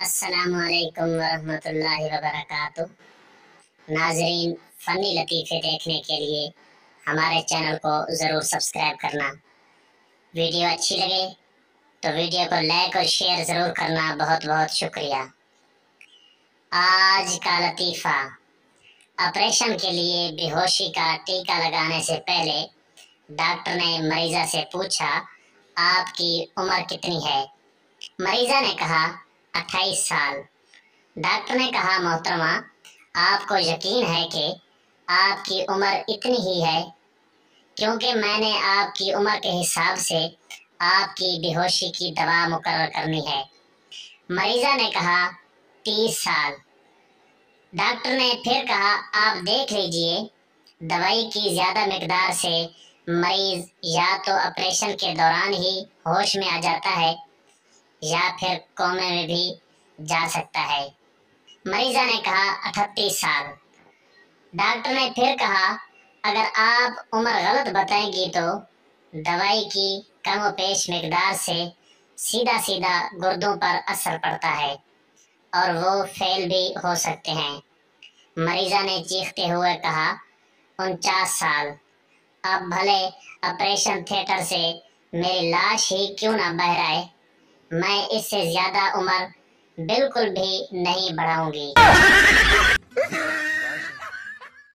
अस्सलाम वालेकुम वरहमतुल्लाहि वबरकातुह। नाजरीन, फनी लतीफ़े देखने के लिए हमारे चैनल को ज़रूर सब्सक्राइब करना। वीडियो अच्छी लगे तो वीडियो को लाइक और शेयर ज़रूर करना। बहुत बहुत शुक्रिया। आज का लतीफ़ा। ऑपरेशन के लिए बेहोशी का टीका लगाने से पहले डॉक्टर ने मरीज़ा से पूछा, आपकी उम्र कितनी है? मरीज़ा ने कहा, 28 साल। डॉक्टर ने कहा, मोहतरमा, आपको यकीन है कि आपकी उम्र इतनी ही है? क्योंकि मैंने आपकी उम्र के हिसाब से आपकी बेहोशी की दवा मुकर्रर करनी है। मरीज़ा ने कहा, 30 साल। डॉक्टर ने फिर कहा, आप देख लीजिए, दवाई की ज़्यादा मिकदार से मरीज़ या तो ऑपरेशन के दौरान ही होश में आ जाता है या फिर कोमे में भी जा सकता है। मरीज़ा ने कहा, 38 साल। डॉक्टर ने फिर कहा, अगर आप उम्र गलत बताएंगी तो दवाई की कमोपेश मिकदार से सीधा सीधा गुर्दों पर असर पड़ता है और वो फेल भी हो सकते हैं। मरीज़ा ने चीखते हुए कहा, 49 साल। अब भले ऑपरेशन थिएटर से मेरी लाश ही क्यों ना बह रहे, मैं इससे ज्यादा उम्र बिल्कुल भी नहीं बढ़ाऊंगी।